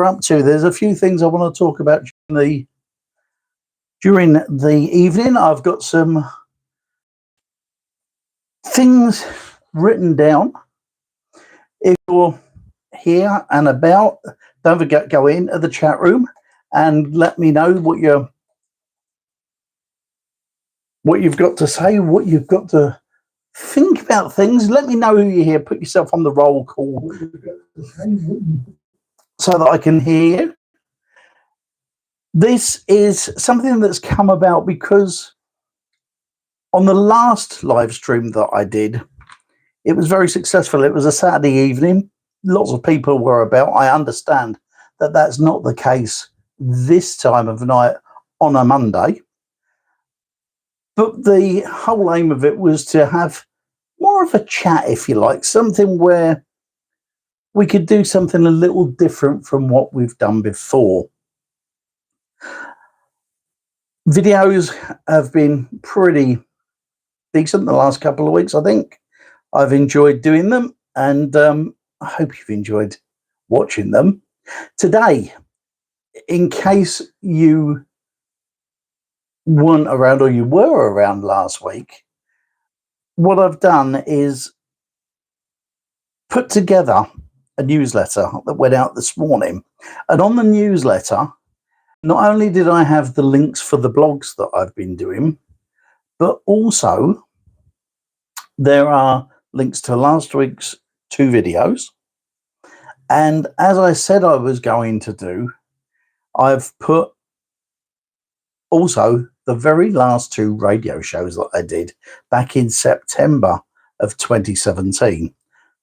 we're up to. There's a few things I want to talk about during the evening. I've got some things written down. If you're here and about, don't forget, go into the chat room and let me know what you've got to say, what you've got to think about things. Let me know who you're here. Put yourself on the roll call so that I can hear you. This is something that's come about because on the last live stream that I did, it was very successful. It was a Saturday evening. Lots of people were about. I understand that that's not the case this time of night on a Monday. But the whole aim of it was to have more of a chat, if you like, something where we could do something a little different from what we've done before. Videos have been pretty decent the last couple of weeks, I think. I've enjoyed doing them, and I hope you've enjoyed watching them. Today, in case you weren't around or you were around last week, what I've done is put together a newsletter that went out this morning. And on the newsletter, not only did I have the links for the blogs that I've been doing, but also there are links to last week's 2 videos. And as I said I was going to do, I've put also the very last 2 radio shows that I did back in September of 2017,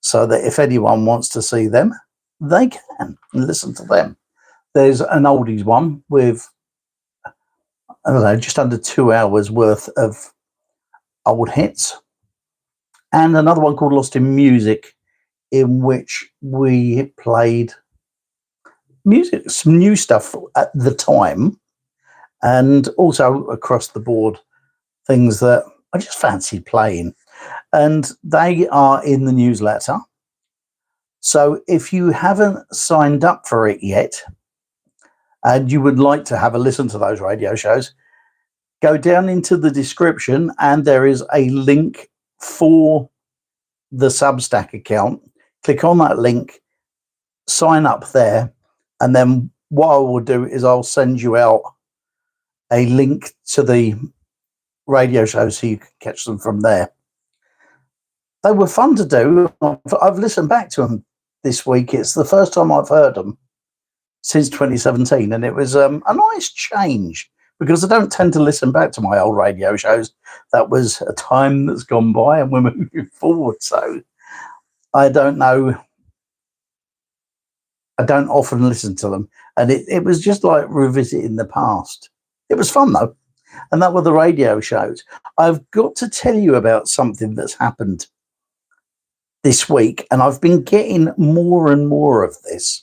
so that if anyone wants to see them, they can listen to them. There's an oldies one with, I don't know, just under 2 hours worth of old hits, and another one called Lost in Music, in which we played music, some new stuff at the time, and also across the board things that I just fancied playing. And they are in the newsletter. So if you haven't signed up for it yet and you would like to have a listen to those radio shows, go down into the description and there is a link for the Substack account. Click on that link, sign up there, and then what I will do is I'll send you out a link to the radio shows so you can catch them from there. They were fun to do. I've listened back to them this week. It's the first time I've heard them since 2017, and it was a nice change because I don't tend to listen back to my old radio shows. That was a time that's gone by and we're moving forward. So I don't know. I don't often listen to them, and it was just like revisiting the past. It was fun though, and that were the radio shows. I've got to tell you about something that's happened this week, and I've been getting more and more of this.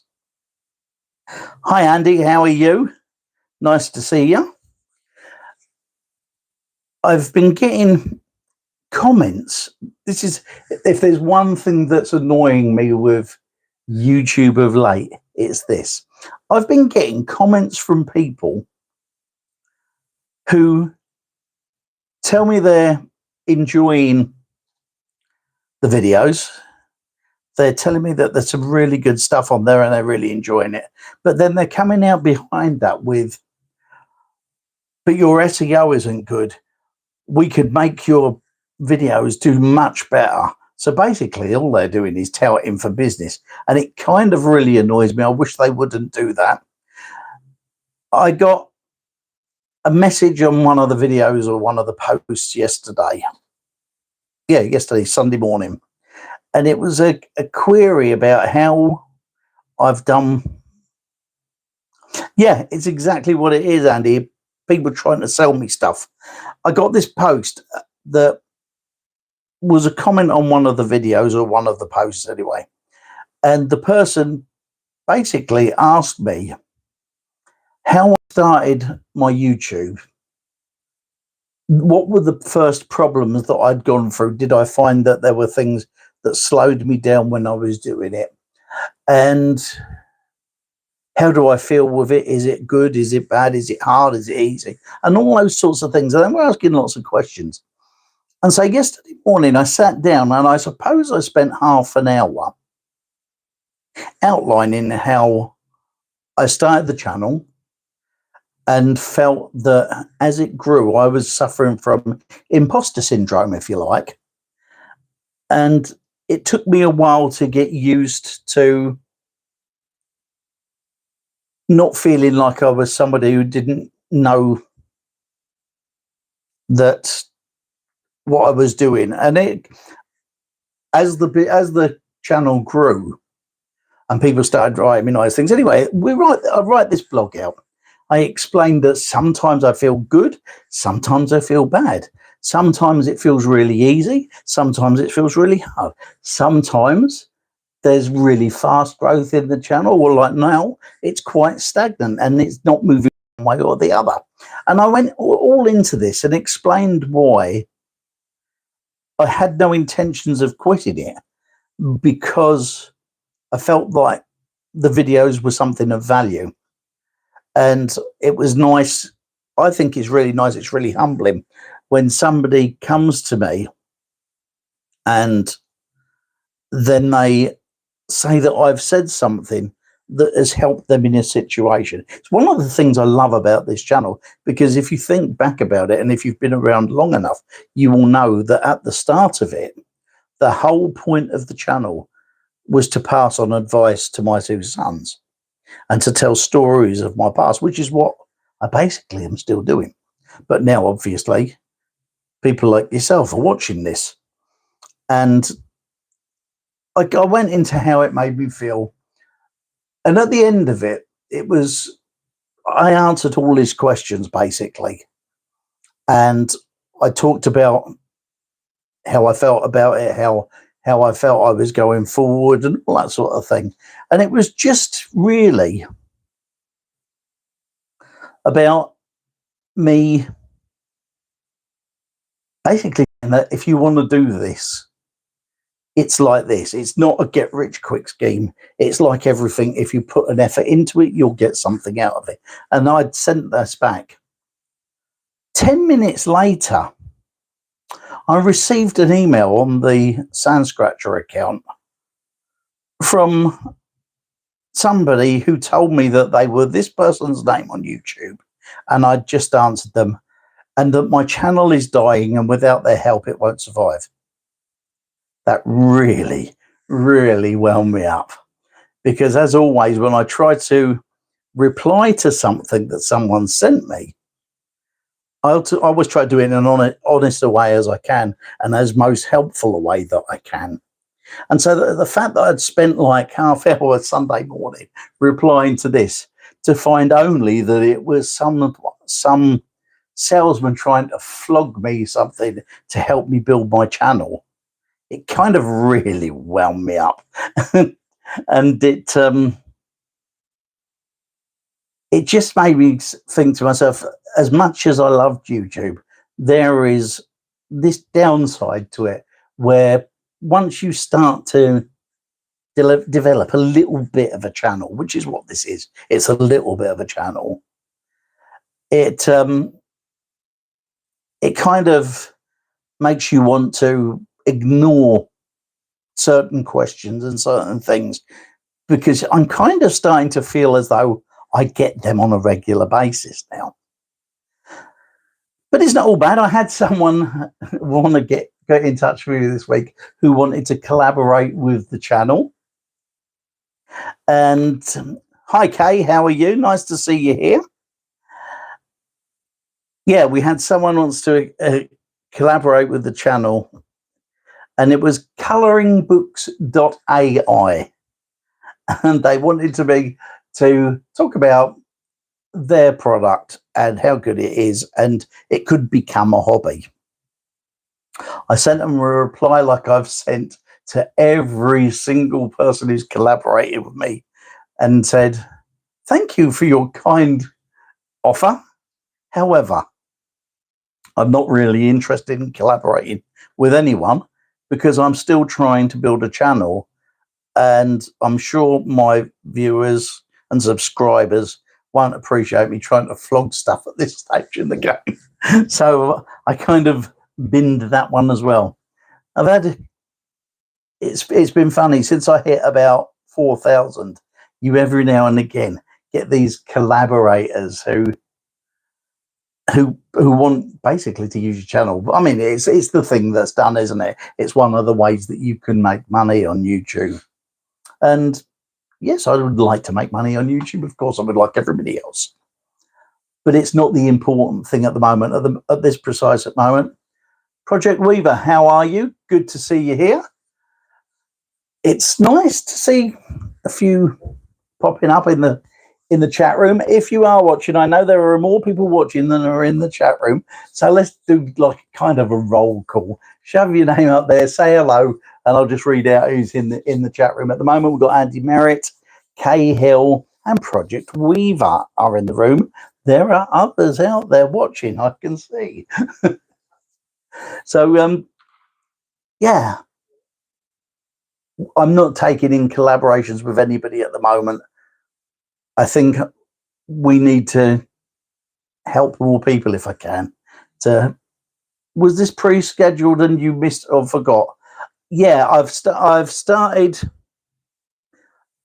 Hi Andy, how are you? Nice to see you. I've been getting comments. This is, if there's one thing that's annoying me with YouTube of late, it's this. I've been getting comments from people who tell me they're enjoying the videos. They're telling me that there's some really good stuff on there and they're really enjoying it. But then they're coming out behind that with, but your SEO isn't good. We could make your videos do much better. So basically all they're doing is touting for business. And it kind of really annoys me. I wish they wouldn't do that. I got a message on one of the videos or one of the posts yesterday. Yeah, yesterday, Sunday morning. And it was a query about how I've done. Yeah, it's exactly what it is, Andy. People trying to sell me stuff. I got this post that was a comment on one of the videos or one of the posts anyway. And the person basically asked me how I started my YouTube. What were the first problems that I'd gone through? Did I find that there were things that slowed me down when I was doing it? And how do I feel with it? Is it good? Is it bad? Is it hard? Is it easy? And all those sorts of things. And then we're asking lots of questions. And so yesterday morning, I sat down and I suppose I spent half an hour outlining how I started the channel and felt that as it grew, I was suffering from imposter syndrome, if you like. And it took me a while to get used to not feeling like I was somebody who didn't know that what I was doing. And it, as the channel grew and people started writing me nice things. Anyway, I write this blog out. I explained that sometimes I feel good, sometimes I feel bad. Sometimes it feels really easy, sometimes it feels really hard. Sometimes there's really fast growth in the channel, or like now, it's quite stagnant and it's not moving one way or the other. And I went all into this and explained why I had no intentions of quitting it, because I felt like the videos were something of value. And it was nice. I think it's really nice. It's really humbling when somebody comes to me and then they say that I've said something that has helped them in a situation. It's one of the things I love about this channel, because if you think back about it, and if you've been around long enough, you will know that at the start of it, the whole point of the channel was to pass on advice to my two sons and to tell stories of my past, which is what I basically am still doing. But now, obviously, people like yourself are watching this. And I went into how it made me feel. And at the end of it, I answered all his questions, basically. And I talked about how I felt about it, how I felt I was going forward and all that sort of thing. And it was just really about me basically saying that if you want to do this, it's like this. It's not a get rich quick scheme. It's like everything. If you put an effort into it, you'll get something out of it. And I'd sent this back. 10 minutes later, I received an email on the Sandscratcher account from somebody who told me that they were this person's name on YouTube, and I'd just answered them, and that my channel is dying and without their help it won't survive. That really, really wound me up, because as always, when I try to reply to something that someone sent me, I always try to do it in an honest a way as I can, and as most helpful a way that I can. And so the fact that I'd spent like half hour Sunday morning replying to this, to find only that it was some salesman trying to flog me something to help me build my channel, it kind of really wound me up. And it just made me think to myself, as much as I loved YouTube, there is this downside to it, where once you start to develop a little bit of a channel, which is what this is, it's a little bit of a channel, it kind of makes you want to ignore certain questions and certain things, because I'm kind of starting to feel as though I get them on a regular basis now. But it's not all bad. I had someone want to get in touch with me this week who wanted to collaborate with the channel. And hi, Kay, how are you? Nice to see you here. Yeah, we had someone wants to collaborate with the channel, and it was coloringbooks.ai. And they wanted to talk about their product and how good it is, and it could become a hobby. I sent them a reply like I've sent to every single person who's collaborated with me, and said, thank you for your kind offer. However, I'm not really interested in collaborating with anyone, because I'm still trying to build a channel, and I'm sure my viewers and subscribers won't appreciate me trying to flog stuff at this stage in the game. So I kind of binned that one as well. It's been funny since I hit about 4,000. You every now and again get these collaborators who want basically to use your channel. I mean, it's the thing that's done, isn't it? It's one of the ways that you can make money on YouTube. And yes, I would like to make money on YouTube. Of course, I would, like everybody else. But it's not the important thing at the moment, at this precise moment. Project Weaver, how are you? Good to see you here. It's nice to see a few popping up in the chat room. If you are watching, I know there are more people watching than are in the chat room. So let's do like kind of a roll call. Shove your name up there, say hello, and I'll just read out who's in the chat room. At the moment, we've got Andy Merritt, Kay Hill, and Project Weaver are in the room. There are others out there watching, I can see. So, yeah. I'm not taking in collaborations with anybody at the moment. I think we need to help more people if I can. Was this pre-scheduled and you missed or forgot? Yeah, I've started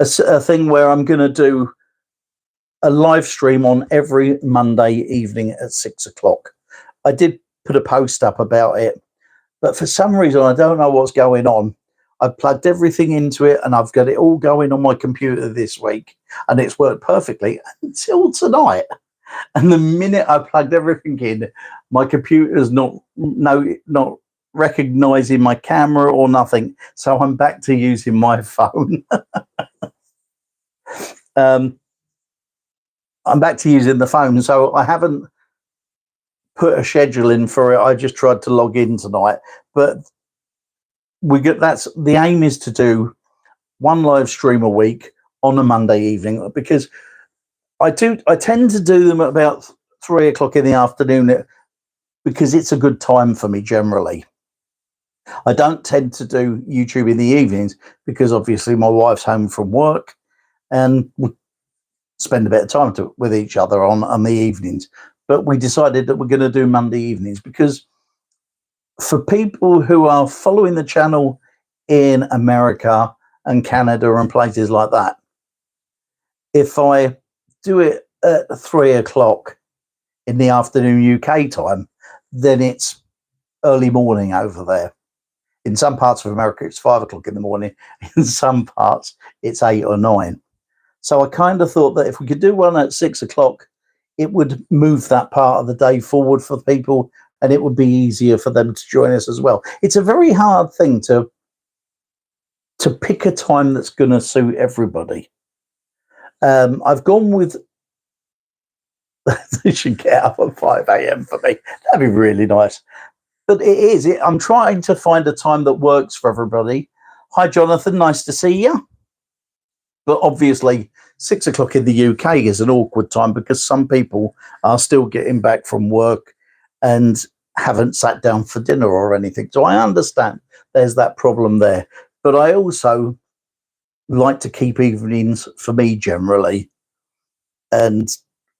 a thing where I'm going to do a live stream on every Monday evening at 6 o'clock. I did put a post up about it, but for some reason, I don't know what's going on. I've plugged everything into it and I've got it all going on my computer this week, and it's worked perfectly until tonight. And the minute I plugged everything in, my computer's not recognizing my camera or nothing. So I'm back to using my phone. I'm back to using the phone. So I haven't put a schedule in for it. I just tried to log in tonight, but that's the aim, is to do one live stream a week on a Monday evening, because I tend to do them at about 3 o'clock in the afternoon, because it's a good time for me generally. I don't tend to do YouTube in the evenings because obviously my wife's home from work and we spend a bit of time with each other on the evenings. But we decided that we're going to do Monday evenings, because for people who are following the channel in America and Canada and places like that, if I do it at 3 o'clock in the afternoon UK time, then it's early morning over there. In some parts of America, it's 5 o'clock in the morning. In some parts, it's 8 or 9. So I kind of thought that if we could do one at 6 o'clock, it would move that part of the day forward for people, and it would be easier for them to join us as well. It's a very hard thing to pick a time that's going to suit everybody. I've gone with they should get up at 5 a.m. for me. That'd be really nice. But I'm trying to find a time that works for everybody. Hi, Jonathan. Nice to see you. But obviously, 6 o'clock in the UK is an awkward time because some people are still getting back from work and haven't sat down for dinner or anything. So I understand there's that problem there. But I also like to keep evenings for me generally. And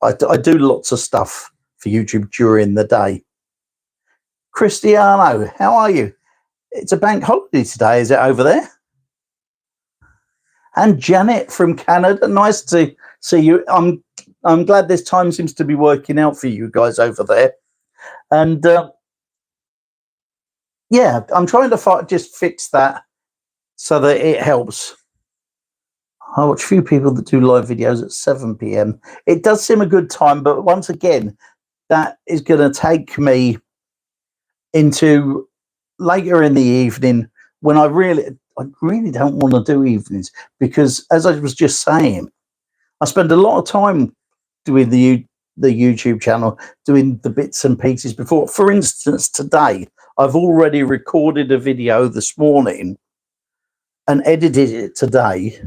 I do lots of stuff for YouTube during the day. Cristiano, how are you? It's a bank holiday today, is it, over there? And Janet from Canada, nice to see you. I'm glad this time seems to be working out for you guys over there. And yeah, I'm trying to just fix that so that it helps. I watch a few people that do live videos at 7 p.m. It does seem a good time, but once again, that is going to take me into later in the evening when I really don't want to do evenings, because as I was just saying, I spend a lot of time doing the YouTube channel, doing the bits and pieces before. For instance, today, I've already recorded a video this morning and edited it today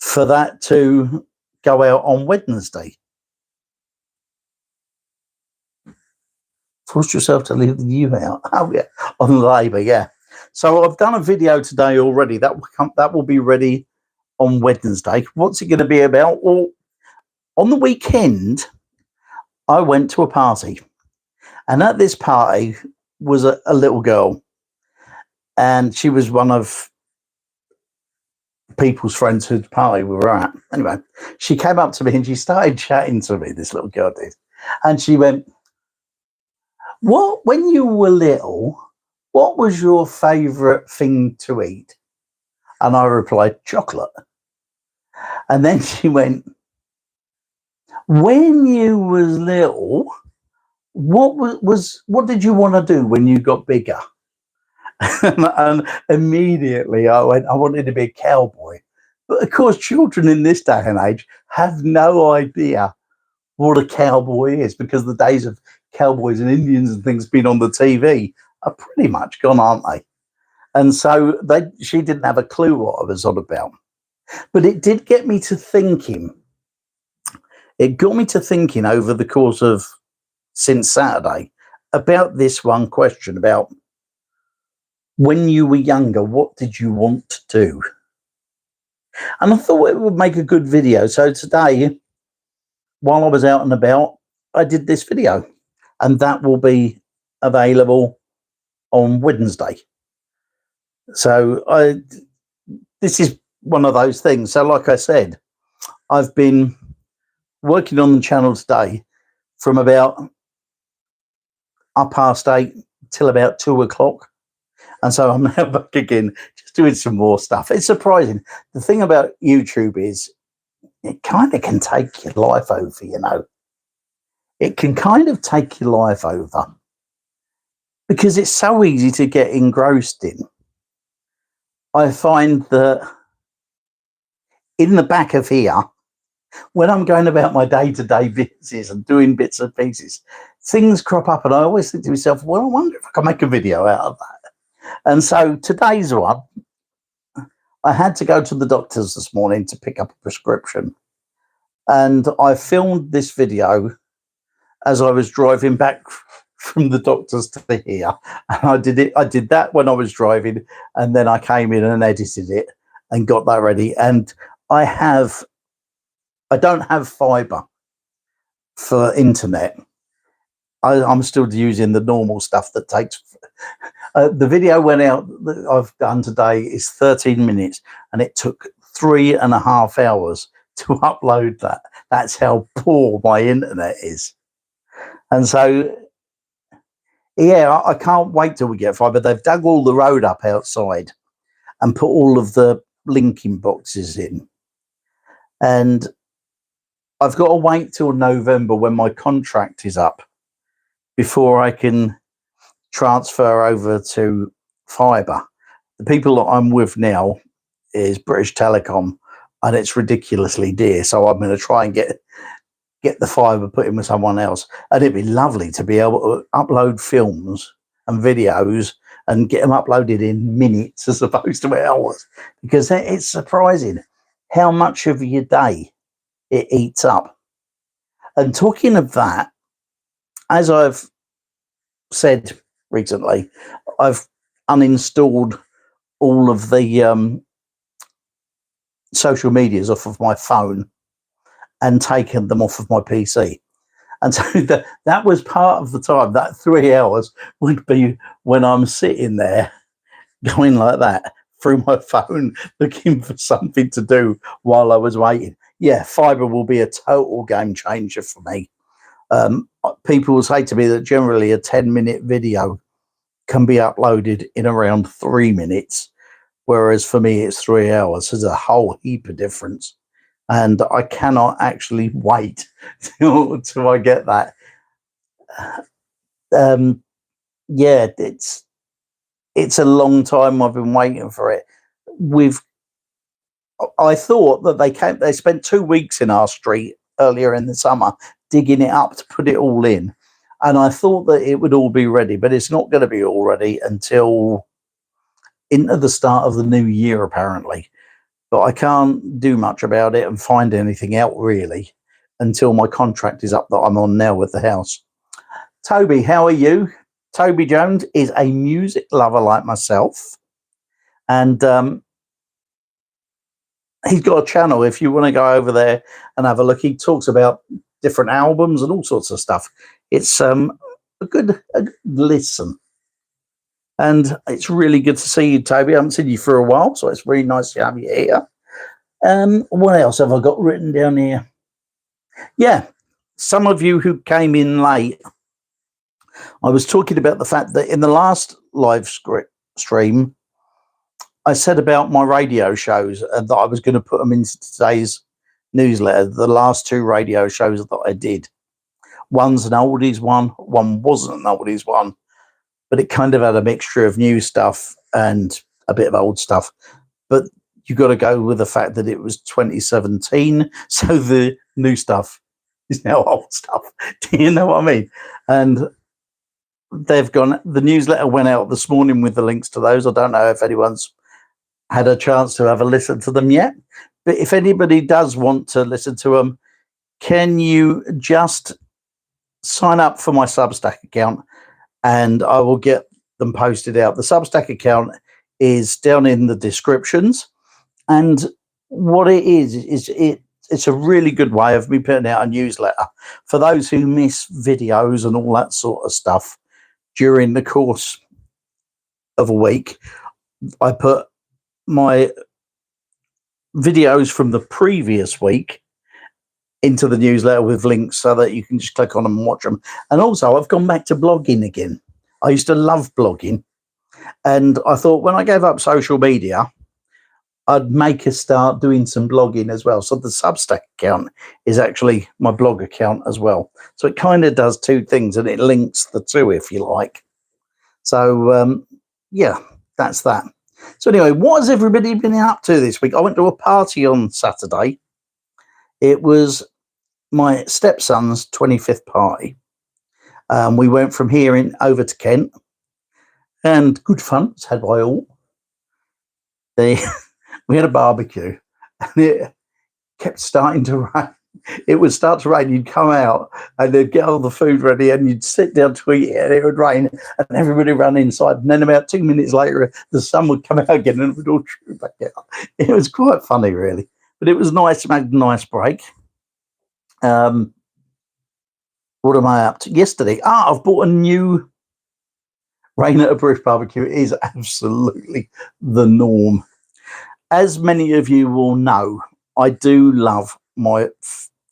for that to go out on Wednesday. Force yourself to leave the new out. Oh yeah, on Labour, yeah. So I've done a video today already. That will be ready on Wednesday. What's it going to be about? Well, on the weekend, I went to a party, and at this party was a little girl, and she was one of people's friends whose party we were at. Anyway, she came up to me and she started chatting to me, this little girl did, and she went, when you were little, what was your favourite thing to eat? And I replied, chocolate. And then she went, when you was little, what did you want to do when you got bigger? And immediately I went, I wanted to be a cowboy. But of course, children in this day and age have no idea what a cowboy is, because the days of cowboys and Indians and things being on the TV are pretty much gone, aren't they? And so she didn't have a clue what I was on about. But it did get me to thinking. It got me to thinking over the course of since Saturday about this one question about when you were younger, what did you want to do? And I thought it would make a good video. So today, while I was out and about, I did this video, and that will be available on Wednesday. So this is one of those things. So like I said, I've been working on the channel today from about 8:30 till about 2 o'clock. And so I'm now back again, just doing some more stuff. It's surprising. The thing about YouTube is it kind of can take your life over, you know. It can kind of take your life over because it's so easy to get engrossed in. I find that in the back of here, when I'm going about my day-to-day business and doing bits and pieces, things crop up, and I always think to myself, well, I wonder if I can make a video out of that. And so today's one, I had to go to the doctor's this morning to pick up a prescription. And I filmed this video as I was driving back from the doctor's to here. And I did that when I was driving, and then I came in and edited it and got that ready. And I don't have fibre for internet. I'm still using the normal stuff that takes. The video went out that I've done today is 13 minutes, and it took 3.5 hours to upload that. That's how poor my internet is. And so, yeah, I can't wait till we get fibre. They've dug all the road up outside and put all of the linking boxes in. And I've got to wait till November when my contract is up before I can transfer over to fibre. The people that I'm with now is British Telecom, and it's ridiculously dear. So I'm going to try and get the fibre put in with someone else. And it'd be lovely to be able to upload films and videos and get them uploaded in minutes as opposed to hours, because it's surprising how much of your day it eats up. And talking of that, as I've said recently, I've uninstalled all of the social medias off of my phone and taken them off of my PC. And so that was part of the time. That 3 hours would be when I'm sitting there going like that through my phone, looking for something to do while I was waiting. Yeah, fibre will be a total game changer for me. People will say to me that generally a 10-minute video can be uploaded in around 3 minutes, whereas for me it's 3 hours. There's a whole heap of difference, and I cannot actually wait till I get that. Yeah, it's a long time I've been waiting for it. I thought that they spent 2 weeks in our street earlier in the summer digging it up to put it all in, and I thought that it would all be ready, but it's not going to be all ready until into the start of the new year, apparently. But I can't do much about it and find anything out really until my contract is up that I'm on now with the house. Toby, how are you? Toby Jones is a music lover like myself, and he's got a channel. If you want to go over there and have a look, he talks about different albums and all sorts of stuff. It's a good listen. And it's really good to see you, Toby. I haven't seen you for a while, so it's really nice to have you here. What else have I got written down here? Yeah, some of you who came in late, I was talking about the fact that in the last live stream, I said about my radio shows and that I was going to put them into today's newsletter. The last 2 radio shows that I did. One's an oldies one wasn't an oldies one, but it kind of had a mixture of new stuff and a bit of old stuff. But you got to go with the fact that it was 2017, so the new stuff is now old stuff. Do you know what I mean? And they've gone. The newsletter went out this morning with the links to those. I don't know if anyone's had a chance to have a listen to them yet, but if anybody does want to listen to them, can you just sign up for my Substack account and I will get them posted out. The Substack account is down in the descriptions, and what it is it's a really good way of me putting out a newsletter for those who miss videos and all that sort of stuff during the course of a week. I put my videos from the previous week into the newsletter with links so that you can just click on them and watch them. And also, I've gone back to blogging again. I used to love blogging, and I thought when I gave up social media, I'd make a start doing some blogging as well. So the Substack account is actually my blog account as well. So it kind of does 2 things, and it links the 2, if you like. So, yeah, that's that. So anyway, what has everybody been up to this week? I went to a party on Saturday. It was my stepson's 25th party. We went from here over to Kent, and good fun was had by all. We had a barbecue, and it kept starting to rain. It would start to rain, you'd come out and they'd get all the food ready and you'd sit down to eat it, and it would rain and everybody ran inside, and then about 2 minutes later the sun would come out again and it would all troop back out. It was quite funny, really, but it was nice to make a nice break. What am I up to? Yesterday, I've bought a new Rain at a Bush barbecue. It is absolutely the norm. As many of you will know, I do love my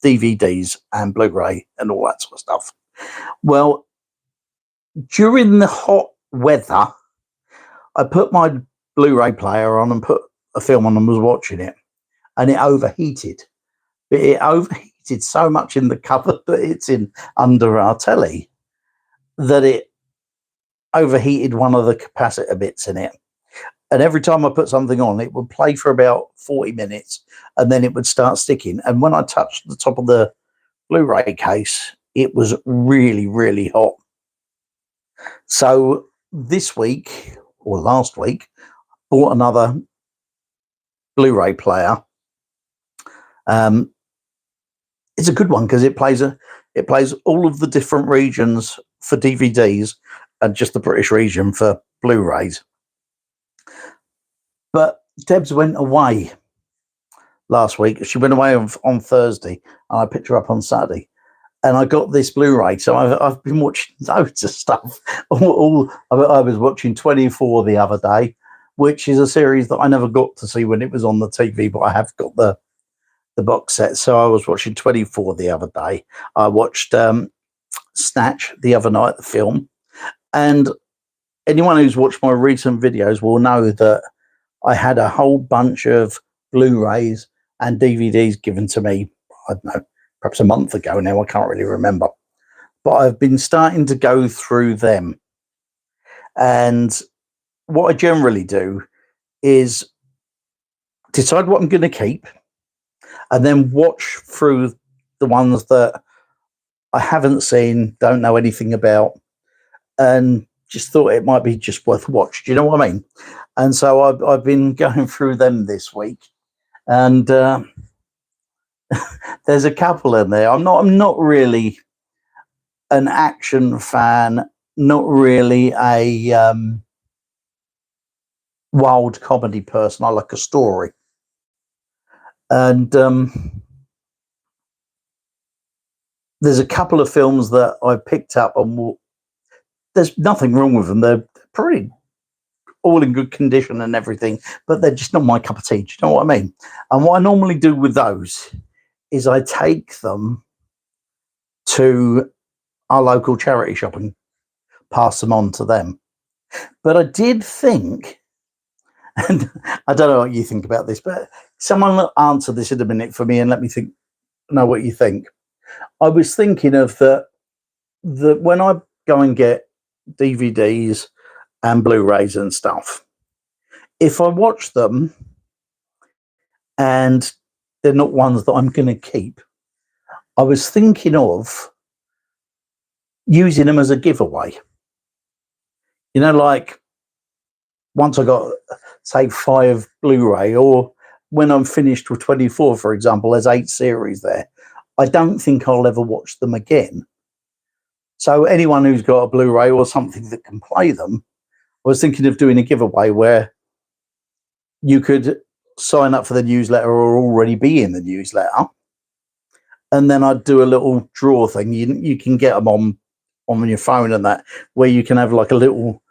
DVDs and Blu-ray and all that sort of stuff. Well, during the hot weather, I put my Blu-ray player on and put a film on and was watching it, and it overheated. But it overheated so much in the cupboard that it's in under our telly that it overheated one of the capacitor bits in it. And every time I put something on, it would play for about 40 minutes and then it would start sticking. And when I touched the top of the Blu-ray case, it was really, really hot. So this week, or last week, bought another Blu-ray player. It's a good one because it plays all of the different regions for DVDs and just the British region for Blu-rays. But Debs went away last week. She went away on Thursday, and I picked her up on Saturday. And I got this Blu-ray, so I've been watching loads of stuff. I was watching 24 the other day, which is a series that I never got to see when it was on the TV, but I have got the box set. So I was watching 24 the other day. I watched Snatch the other night, the film. And anyone who's watched my recent videos will know that I had a whole bunch of Blu-rays and DVDs given to me, I don't know, perhaps a month ago now, I can't really remember. But I've been starting to go through them. And what I generally do is decide what I'm going to keep and then watch through the ones that I haven't seen, don't know anything about, and just thought it might be just worth watch. Do you know what I mean? And so I've been going through them this week, and there's a couple in there. I'm not really an action fan, not really a wild comedy person. I like a story. And there's a couple of films that I picked up and there's nothing wrong with them. They're pretty all in good condition and everything, but they're just not my cup of tea. Do you know what I mean? And what I normally do with those is I take them to our local charity shop and pass them on to them. But I did think, and I don't know what you think about this, but someone will answer this in a minute for me and let me know what you think. I was thinking of that when I go and get DVDs and Blu-rays and stuff, if I watch them and they're not ones that I'm going to keep, I was thinking of using them as a giveaway. You know, like once I got, say, 5 Blu-ray, or when I'm finished with 24, for example, there's 8 series there. I don't think I'll ever watch them again. So anyone who's got a Blu-ray or something that can play them, I was thinking of doing a giveaway where you could sign up for the newsletter or already be in the newsletter. And then I'd do a little draw thing. You can get them on your phone and that, where you can have like a little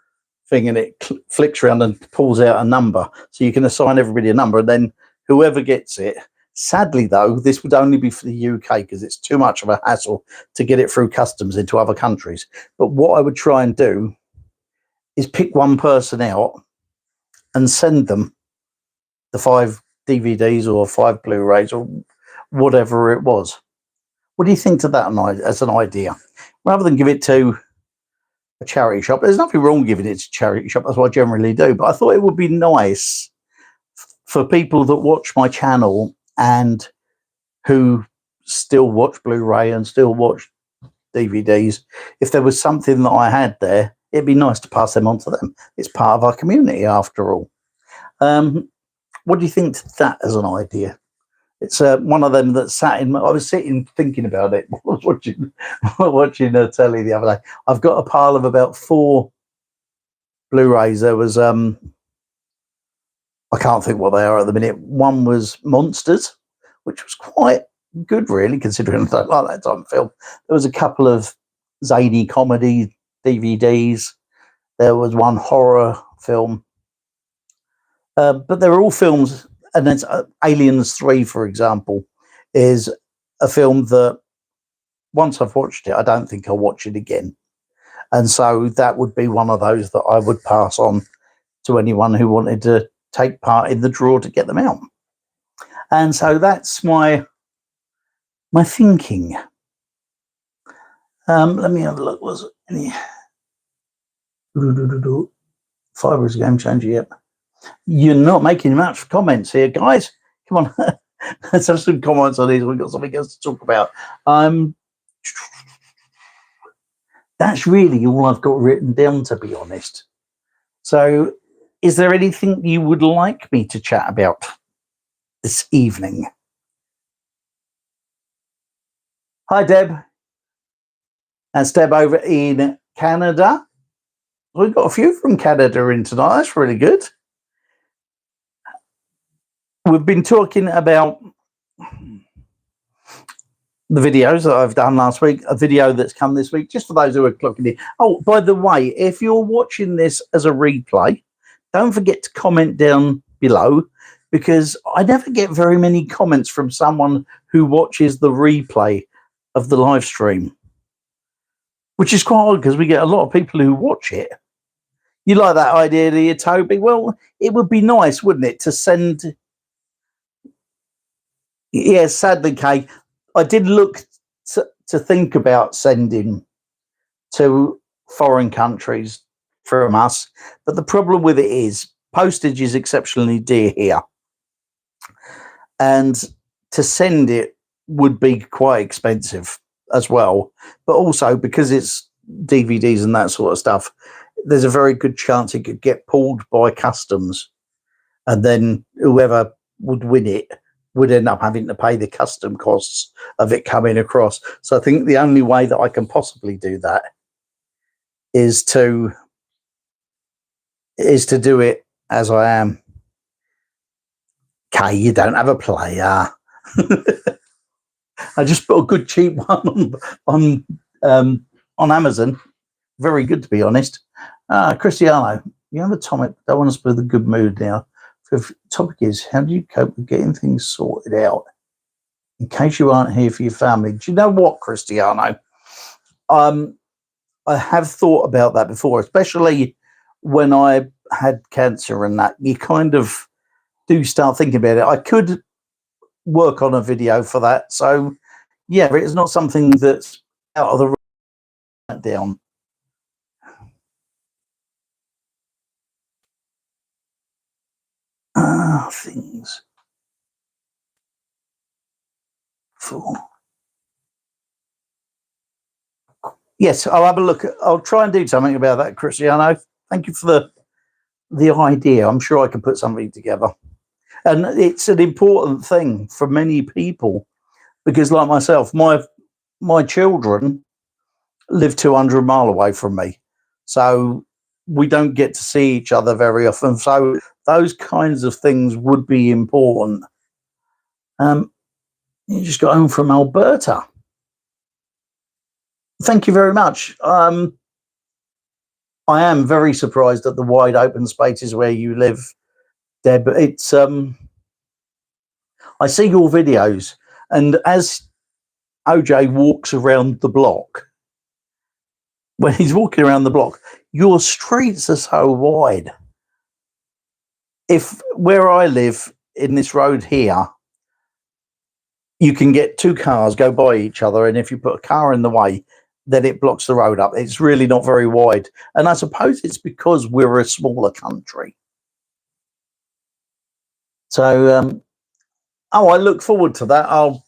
thing and it flicks around and pulls out a number. So you can assign everybody a number, and then whoever gets it. Sadly, though, this would only be for the UK because it's too much of a hassle to get it through customs into other countries. But what I would try and do is pick one person out and send them the 5 DVDs or 5 Blu-rays or whatever it was. What do you think to that as an idea? Rather than give it to a charity shop, there's nothing wrong with giving it to a charity shop. That's what I generally do. But I thought it would be nice for people that watch my channel and who still watch Blu-ray and still watch DVDs, if there was something that I had there, it'd be nice to pass them on to them. It's part of our community after all. What do you think to that as an idea? It's one of them that sat in. I was sitting thinking about it. I was watching telly the other day. I've got a pile of about 4 Blu-rays. There was I can't think what they are at the minute. One was Monsters, which was quite good, really, considering I don't like that type of film. There was a couple of zany comedy DVDs. There was one horror film. But they're all films, and then Aliens 3, for example, is a film that once I've watched it, I don't think I'll watch it again. And so that would be one of those that I would pass on to anyone who wanted to take part in the draw to get them out. And so that's my thinking. Let me have a look. Was any Fibre is a game changer yet? You're not making much comments here, guys. Come on. Let's have some comments on these. We've got something else to talk about. That's really all I've got written down, to be honest. So is there anything you would like me to chat about this evening? Hi, Deb. That's Deb over in Canada. We've got a few from Canada in tonight. That's really good. We've been talking about the videos that I've done last week, a video that's come this week, just for those who are clocking in. Oh, by the way, if you're watching this as a replay, don't forget to comment down below, because I never get very many comments from someone who watches the replay of the live stream, which is quite odd because we get a lot of people who watch it. You like that idea, do you, Toby? Well, it would be nice, wouldn't it, to send... Yeah, sadly, Kay, I did look to think about sending to foreign countries from us, but the problem with it is postage is exceptionally dear here, and to send it would be quite expensive as well. But also because it's DVDs and that sort of stuff, there's a very good chance it could get pulled by customs, and then whoever would win it would end up having to pay the custom costs of it coming across. So I think the only way that I can possibly do that is to do it as I am. Kay, you don't have a player. I just bought a good cheap one on Amazon. Very good, to be honest. Cristiano, you have a topic. Don't want to spill the good mood now. The topic is, how do you cope with getting things sorted out in case you aren't here for your family? Do you know what, Cristiano? I have thought about that before, especially when I had cancer and that. You kind of do start thinking about it. I could work on a video for that. So, yeah, it's not something that's out of the right down. Things for. Yes, I'll have a look. I'll try and do something about that, Cristiano. Thank you for the idea. I'm sure I can put something together. And it's an important thing for many people because, like myself, my children live 200 mile away from me. So we don't get to see each other very often. So those kinds of things would be important. You just got home from Alberta. Thank you very much. I am very surprised at the wide open spaces where you live, Deb. It's I see your videos, and as OJ walks around the block, when he's walking around the block, your streets are so wide. If where I live in this road here, you can get two cars go by each other, and if you put a car in the way, then it blocks the road up. It's really not very wide. And I suppose it's because we're a smaller country. So, I look forward to that. I'll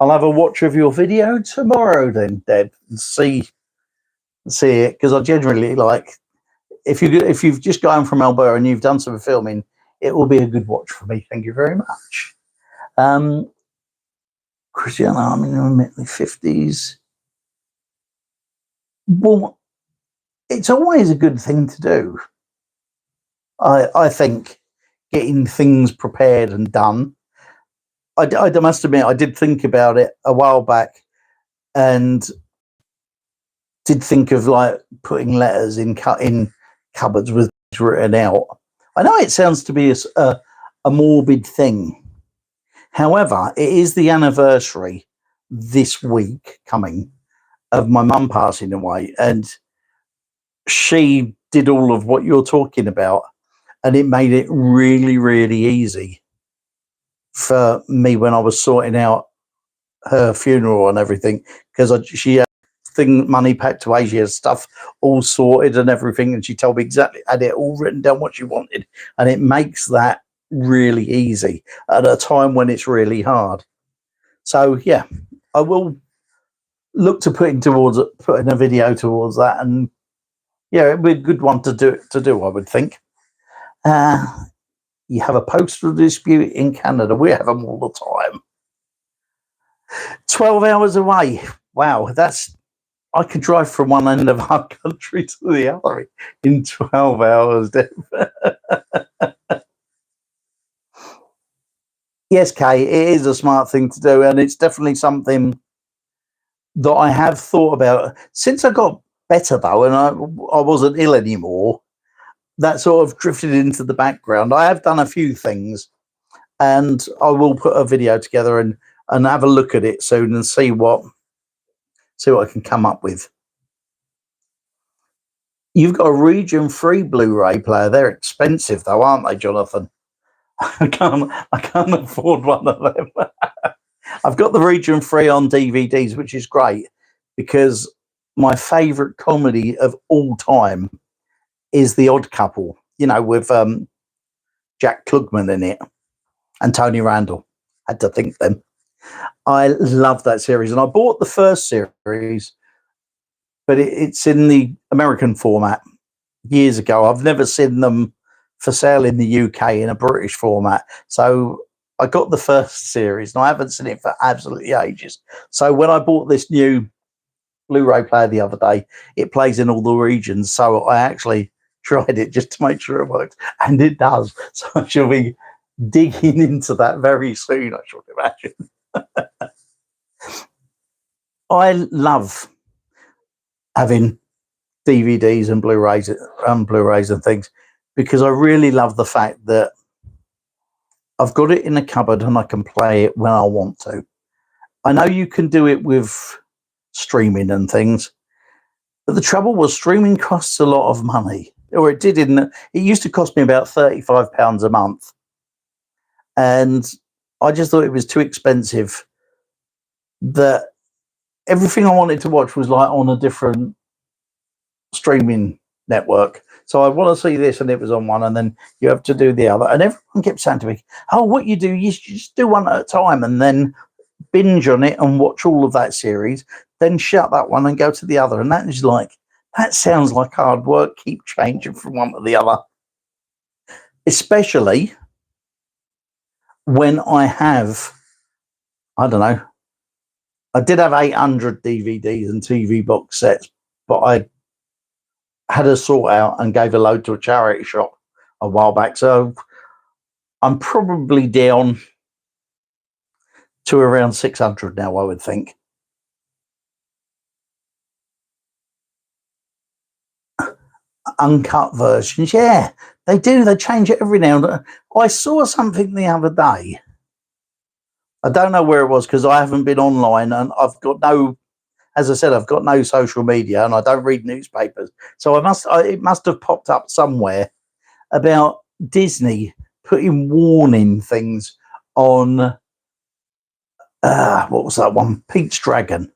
have a watch of your video tomorrow then, Deb, and see it, because I generally like, if you've just gone from Alberta and you've done some filming, it will be a good watch for me. Thank you very much. Cristiano, I'm in my 50s. Well, it's always a good thing to do. I think getting things prepared and done. I must admit, I did think about it a while back, and did think of like putting letters in cupboards with written out. I know it sounds to be a morbid thing. However, it is the anniversary this week coming of my mum passing away, and she did all of what you're talking about, and it made it really, really easy for me when I was sorting out her funeral and everything, because she had money packed away, she had stuff all sorted and everything, and she told me exactly, had it all written down what she wanted, and it makes that really easy at a time when it's really hard. So yeah, I will look to putting a video towards that, and yeah, it'd be a good one to do, I would think. You have a postal dispute in Canada. We have them all the time. 12 hours away. Wow, I could drive from one end of our country to the other in 12 hours. Yes, Kay, it is a smart thing to do, and it's definitely something that I have thought about since I got better, though, and I wasn't ill anymore. That sort of drifted into the background. I have done a few things, and I will put a video together and have a look at it soon and see what I can come up with. You've got a region 3 Blu-ray player. They're expensive though, aren't they, Jonathan? I can't afford one of them. I've got the region 3 on DVDs, which is great, because my favorite comedy of all time is The Odd Couple, with Jack Klugman in it and Tony Randall. Had to think them. I love that series, and I bought the first series, but it's in the American format years ago. I've never seen them for sale in the UK in a British format, so I got the first series, and I haven't seen it for absolutely ages. So when I bought this new Blu-ray player the other day, it plays in all the regions, so I actually tried it just to make sure it worked, and it does. So I shall be digging into that very soon, I should imagine. I love having DVDs and Blu-rays and things, because I really love the fact that I've got it in a cupboard and I can play it when I want to. I know you can do it with streaming and things, but the trouble was streaming costs a lot of money, or it did. It used to cost me about £35 a month, and I just thought it was too expensive. That everything I wanted to watch was like on a different streaming network. So I want to see this, and it was on one, and then you have to do the other. And everyone kept saying to me, "Oh, what you do? You just do one at a time, and then binge on it and watch all of that series, then shut that one and go to the other." And that is like, that sounds like hard work. Keep changing from one to the other, especially when I have, I don't know, I did have 800 DVDs and TV box sets, but I had a sort out and gave a load to a charity shop a while back. So I'm probably down to around 600 now, I would think. Uncut versions, yeah, they do. They change it every now and then. I saw something the other day. I don't know where it was because I haven't been online, and I've got no, as I said, I've got no social media, and I don't read newspapers. So it must have popped up somewhere about Disney putting warning things on, what was that one? Pete's Dragon.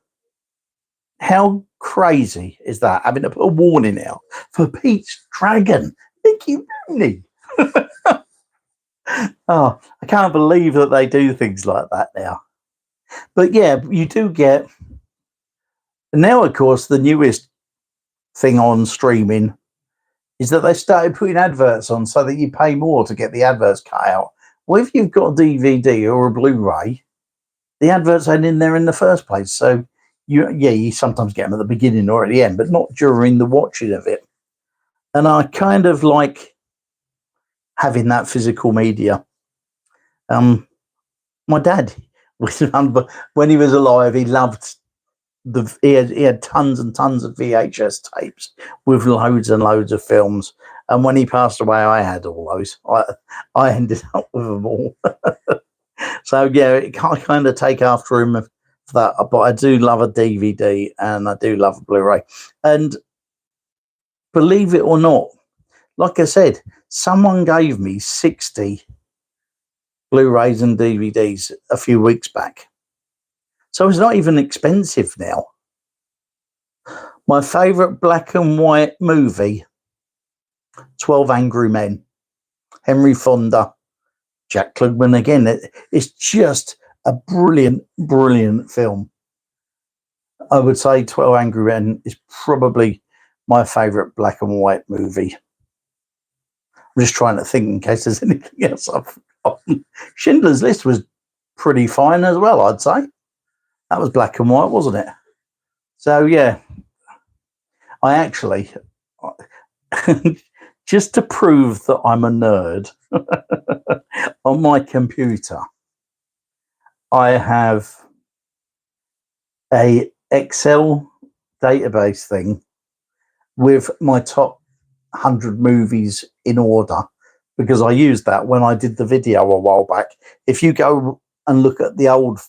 How crazy is that? Having to put a warning out for Pete's Dragon. Mickey Rooney. Oh, I can't believe that they do things like that now. But yeah, you do get, now of course the newest thing on streaming is that they started putting adverts on so that you pay more to get the adverts cut out. Well, if you've got a DVD or a Blu-ray, the adverts ain't in there in the first place. So you sometimes get them at the beginning or at the end, but not during the watching of it. And I kind of like having that physical media. My dad was, when he was alive, he loved he had tons and tons of VHS tapes with loads and loads of films. And when he passed away, I had all those. I ended up with them all. So yeah, I kind of take after him for that. But I do love a DVD and I do love a Blu-ray. And believe it or not, like I said, someone gave me 60 Blu-rays and DVDs a few weeks back. So it's not even expensive now. My favourite black and white movie, 12 Angry Men, Henry Fonda, Jack Klugman again. It's just a brilliant, brilliant film. I would say 12 Angry Men is probably my favourite black and white movie. I'm just trying to think in case there's anything else I've forgotten. Schindler's List was pretty fine as well, I'd say. That was black and white, wasn't it? So, yeah, I actually, just to prove that I'm a nerd, on my computer, I have a Excel database thing with my top 100 movies in order, because I used that when I did the video a while back. If you go and look at the old,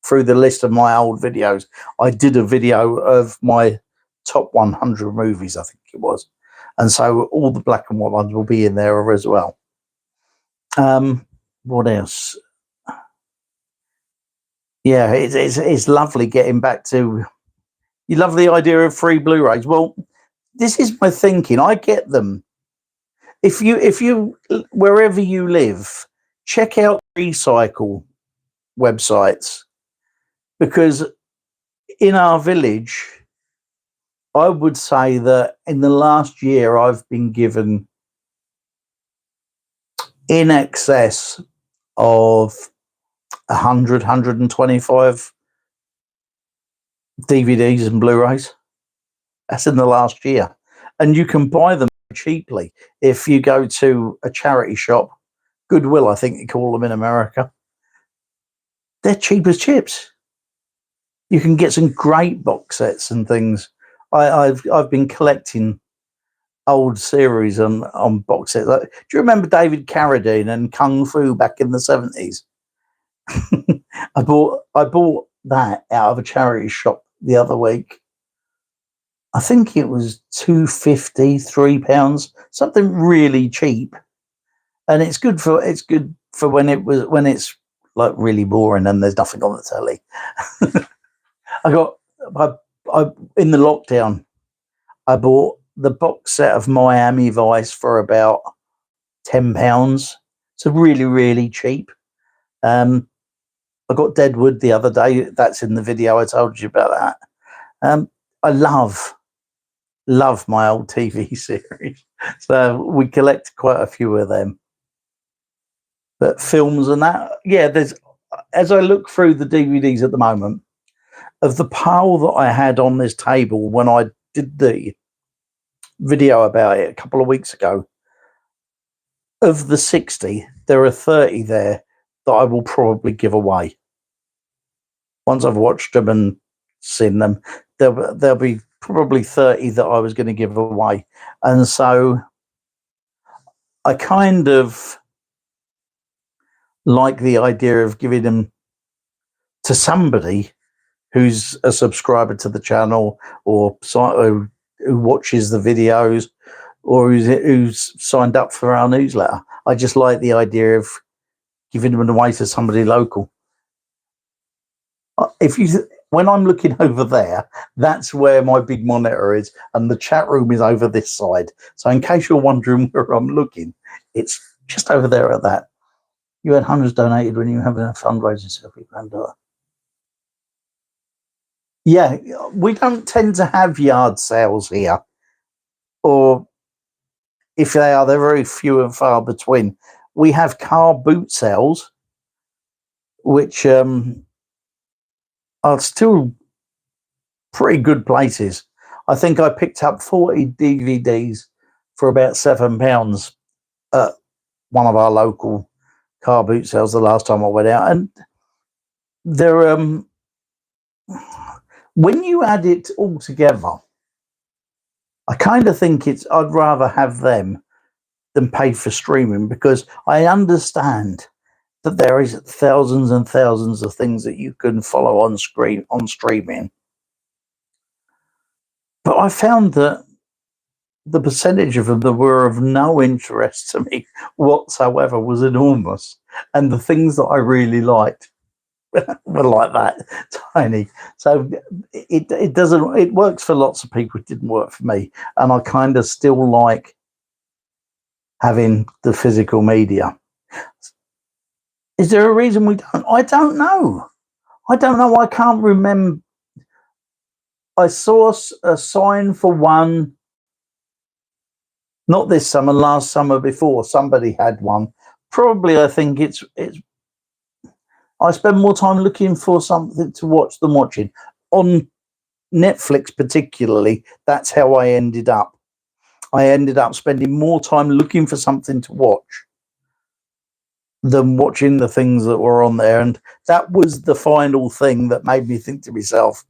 through the list of my old videos, I did a video of my top 100 movies, I think it was. And so all the black and white ones will be in there as well. What else? Yeah, it's lovely getting back to, you love the idea of free Blu-rays. Well, this is my thinking. I get them. If you wherever you live, check out recycle websites, because in our village, I would say that in the last year, I've been given in excess of 100, 125 DVDs and Blu-rays. That's in the last year. And you can buy them cheaply if you go to a charity shop Goodwill, I think you call them in America. They're cheap as chips. You can get some great box sets and things. I've been collecting old series on box sets. Like, do you remember David Carradine and Kung Fu back in the 70s? I bought that out of a charity shop the other week. I think it was £2.50, £3, something really cheap, and it's good for when it's like really boring and there's nothing on the telly. I in the lockdown, I bought the box set of Miami Vice for about £10. So really, really cheap. I got Deadwood the other day. That's in the video I told you about that. I love my old TV series. So we collect quite a few of them. But films and that, yeah, as I look through the DVDs at the moment, of the pile that I had on this table when I did the video about it a couple of weeks ago, of the 60, there are 30 there that I will probably give away. Once I've watched them and seen them, there'll be probably 30 that I was going to give away. And so I kind of like the idea of giving them to somebody who's a subscriber to the channel, or who watches the videos, or who's signed up for our newsletter. I just like the idea of giving them away to somebody local. When I'm looking over there, that's where my big monitor is, and the chat room is over this side. So in case you're wondering where I'm looking, it's just over there at that. You had hundreds donated when you were having a fundraising for your granddaughter. Yeah, we don't tend to have yard sales here, or if they are, they're very few and far between. We have car boot sales, which are still pretty good places. I think I picked up 40 DVDs for about £7 at one of our local car boot sales the last time I went out, and they're when you add it all together, I kind of think I'd rather have them than pay for streaming, because I understand that there is thousands and thousands of things that you can follow on streaming. But I found that the percentage of them that were of no interest to me whatsoever was enormous. And the things that I really liked were like that, tiny. So it works for lots of people. It didn't work for me. And I kind of still like having the physical media. Is there a reason we don't? I don't know. I can't remember. I saw a sign for one, not this summer, last summer before. Somebody had one. Probably, I think it's. I spend more time looking for something to watch than watching. On Netflix particularly, that's how I ended up. I ended up spending more time looking for something to watch than watching the things that were on there. And that was the final thing that made me think to myself,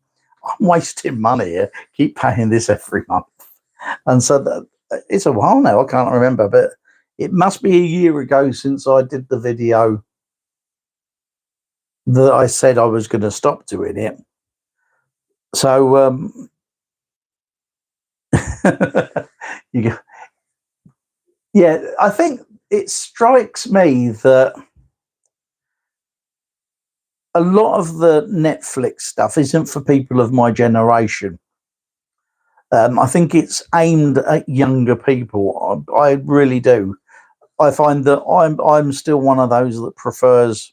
I'm wasting money here, keep paying this every month. And so it's a while now, I can't remember, but it must be a year ago since I did the video that I said I was going to stop doing it. So yeah, I think it strikes me that a lot of the Netflix stuff isn't for people of my generation. I think it's aimed at younger people. I really do. I find that I'm still one of those that prefers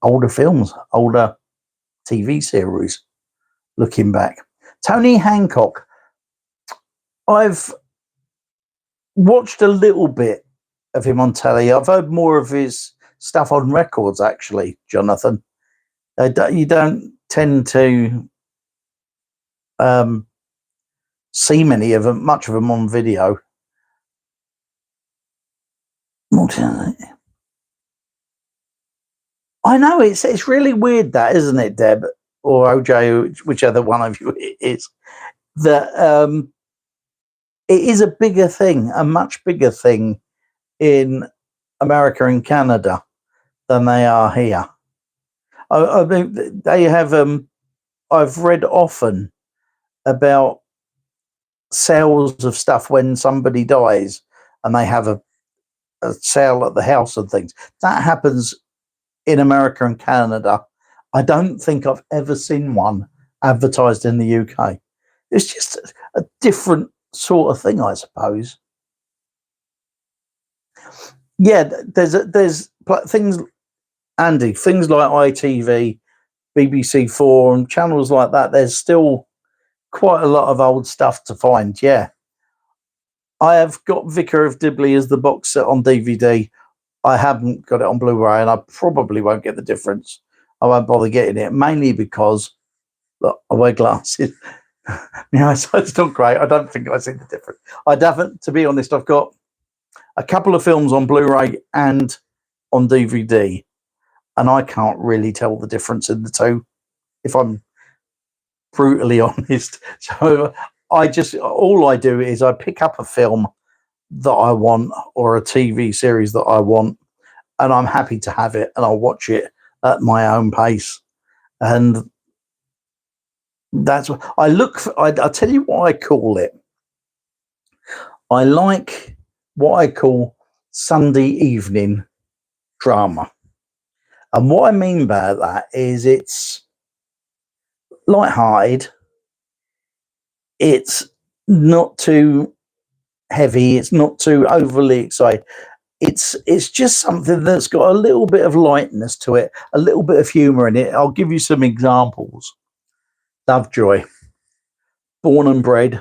older films, older TV series. Looking back, Tony Hancock, I've watched a little bit of him on telly. I've heard more of his stuff on records, actually, Jonathan. You don't tend to see much of them on video. I know it's really weird, that, isn't it, Deb or OJ, whichever one of you it is, that it is a bigger thing, a much bigger thing in America and Canada than they are here. I mean, they have. I've read often about sales of stuff when somebody dies, and they have a sale at the house and things. That happens in America and Canada. I don't think I've ever seen one advertised in the UK. It's just a different sort of thing, I suppose. Yeah, there's things, Andy, things like ITV, BBC4, and channels like that. There's still quite a lot of old stuff to find. Yeah, I have got Vicar of Dibley as the box set on DVD. I haven't got it on Blu-ray, and I probably won't get the difference. I won't bother getting it, mainly because, look, I wear glasses. My eyesight's not great. I don't think I see the difference. I haven't, to be honest. I've got a couple of films on Blu-ray and on DVD, and I can't really tell the difference in the two, if I'm brutally honest. So all I do is I pick up a film that I want or a TV series that I want, and I'm happy to have it, and I'll watch it at my own pace. And that's what I look for. I'll tell you what I call it. I like what I call Sunday evening drama. And what I mean by that is it's light-hearted. It's not too heavy. It's not too overly exciting. It's just something that's got a little bit of lightness to it, a little bit of humour in it. I'll give you some examples. Lovejoy, Born and Bred,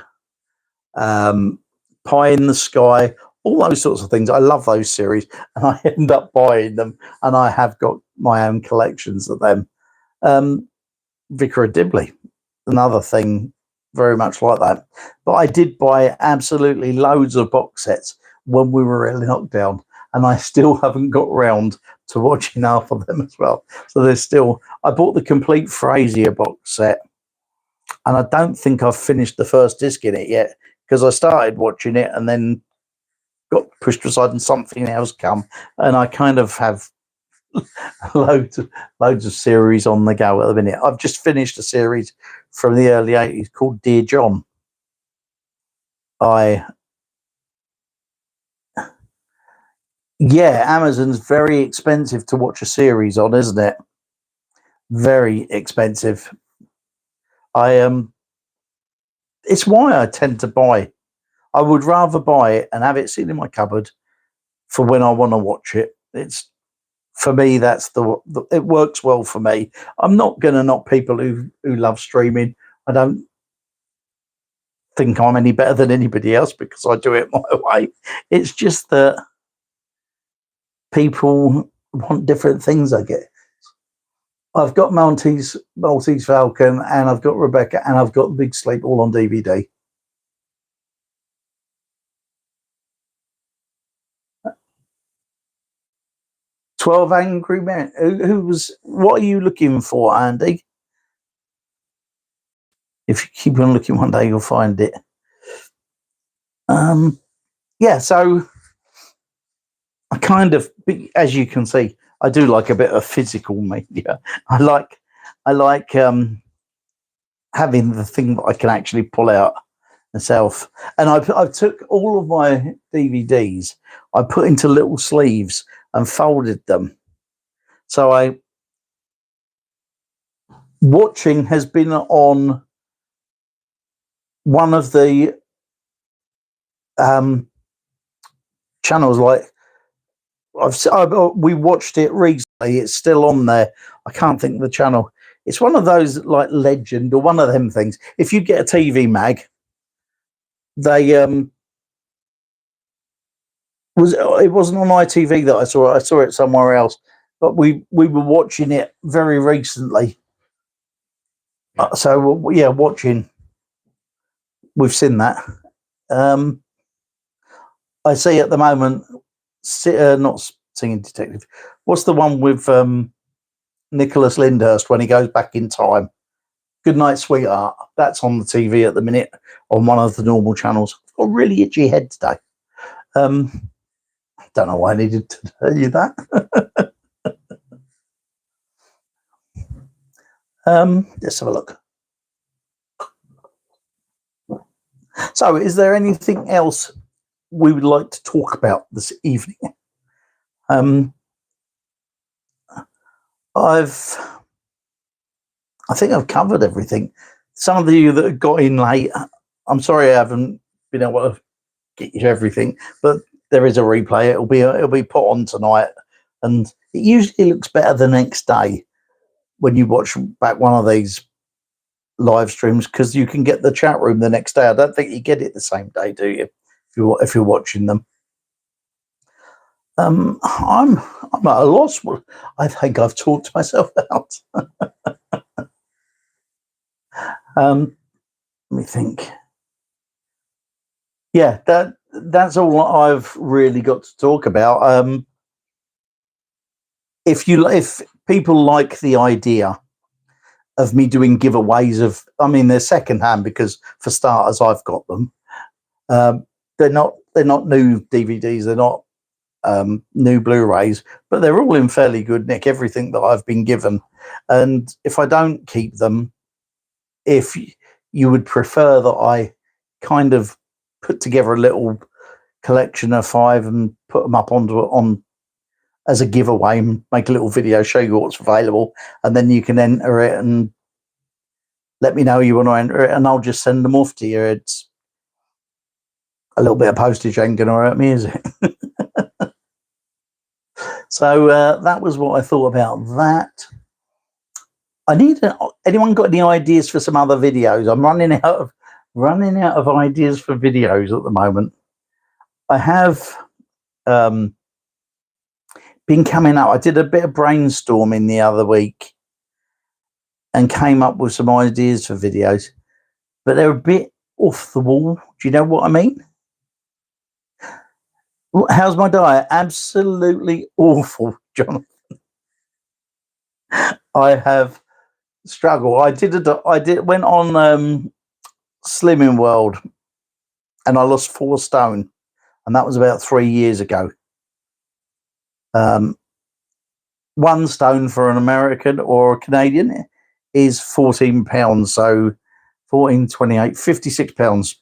Pie in the Sky, all those sorts of things. I love those series, and I end up buying them, and I have got my own collections of them. Vicar of Dibley, another thing very much like that. But I did buy absolutely loads of box sets when we were in lockdown, and I still haven't got round to watching half of them as well. So there's still, I bought the complete Frasier box set, and I don't think I've finished the first disc in it yet, because I started watching it and then got pushed aside and something else come, and I kind of have loads of series on the go at the minute. I've just finished a series from the early 80s called Dear John. Amazon's very expensive to watch a series on, isn't it? Very expensive. It's why I tend to buy. I would rather buy it and have it sitting in my cupboard for when I want to watch it. It's, for me, that's it works well for me. I'm not going to knock people who love streaming. I don't think I'm any better than anybody else because I do it my way. It's just that people want different things, I guess. I've got Maltese Falcon, and I've got Rebecca, and I've got Big Sleep all on DVD. "12 Angry Men." What are you looking for, Andy? If you keep on looking, one day you'll find it. So I kind of, as you can see, I do like a bit of physical media. I like having the thing that I can actually pull out myself. And I took all of my DVDs, I put into little sleeves and folded them. So watching has been on one of the channels. Like we watched it recently. It's still on there. I can't think of the channel. It's one of those like Legend or one of them things. If you get a TV mag, they it wasn't on ITV that I saw it. I saw it somewhere else, but we were watching it very recently. So watching. We've seen that. I see at the moment, not Singing Detective. What's the one with Nicholas Lyndhurst when he goes back in time. Good Night, Sweetheart. That's on the TV at the minute on one of the normal channels. I've got a really itchy head today. Don't know why I needed to tell you that. Let's have a look. So, is there anything else we would like to talk about this evening? I think I've covered everything. Some of you that got in late, I'm sorry I haven't been able to get you everything, but there is a replay. It'll be put on tonight, and it usually looks better the next day when you watch back one of these live streams, because you can get the chat room the next day. I don't think you get it the same day, do you? If you're watching them. I'm at a loss. I think I've talked myself out. Let me think. Yeah, that's all I've really got to talk about. If people like the idea of me doing giveaways of, I mean, they're secondhand because for starters I've got them. They're not new DVDs. They're not new Blu-rays, but they're all in fairly good nick. Everything that I've been given, and if I don't keep them, if you would prefer that I kind of put together a little collection of 5 and put them up on as a giveaway and make a little video, show you what's available, and then you can enter it and let me know you want to enter it, and I'll just send them off to you. It's a little bit of postage ain't going to hurt me, is it? So that was what I thought about that. I need anyone got any ideas for some other videos? I'm running out of ideas for videos at the moment. I have been coming up. I did a bit of brainstorming the other week and came up with some ideas for videos, but they're a bit off the wall. Do you know what I mean? How's my diet? Absolutely awful, Jonathan. I have struggled. I went on Slimming World, and I lost 4 stone, and that was about 3 years ago. 1 stone for an American or a Canadian is 14 pounds. So 14, 28, 56 pounds.